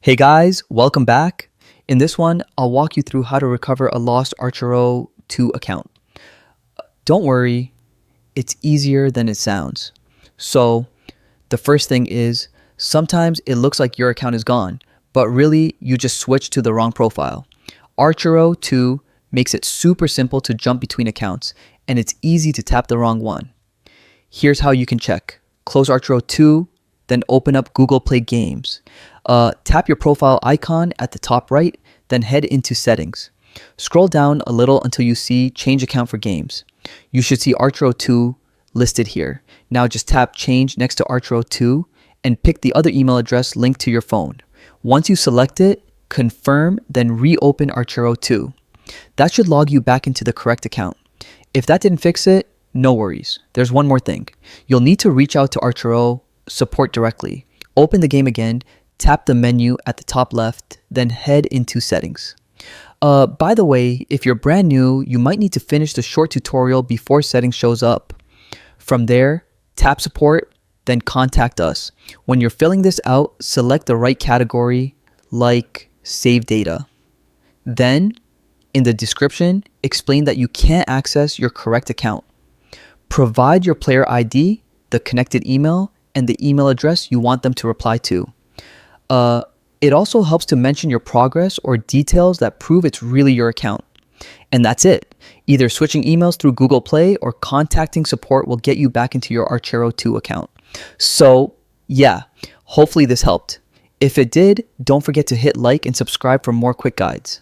Hey guys, welcome back. In this one, I'll walk you through how to recover a lost Archero 2 account. Don't worry, it's easier than it sounds. So, the first thing is, sometimes it looks like your account is gone, but really you just switched to the wrong profile. Archero 2 makes it super simple to jump between accounts, and it's easy to tap the wrong one. Here's how you can check. Close Archero 2, then open up Google Play Games. Tap your profile icon at the top right, then head into settings. Scroll down a little until you see change account for games. You should see Archero 2 listed here. Now just tap change next to Archero 2 and pick the other email address linked to your phone. Once you select it, confirm, then reopen Archero 2. That should log you back into the correct account. If that didn't fix it, no worries. There's one more thing. You'll need to reach out to Archero support directly. Open the game again, tap the menu at the top left, then head into settings. By the way, if you're brand new, you might need to finish the short tutorial before settings shows up. From there, tap support, then contact us. When you're filling this out, select the right category like save data. Then, in the description, explain that you can't access your correct account. Provide your player ID, the connected email, and the email address you want them to reply to. It also helps to mention your progress or details that prove it's really your account. And that's it. Either switching emails through Google Play or contacting support will get you back into your Archero 2 account. So yeah, hopefully this helped. If it did, don't forget to hit like and subscribe for more quick guides.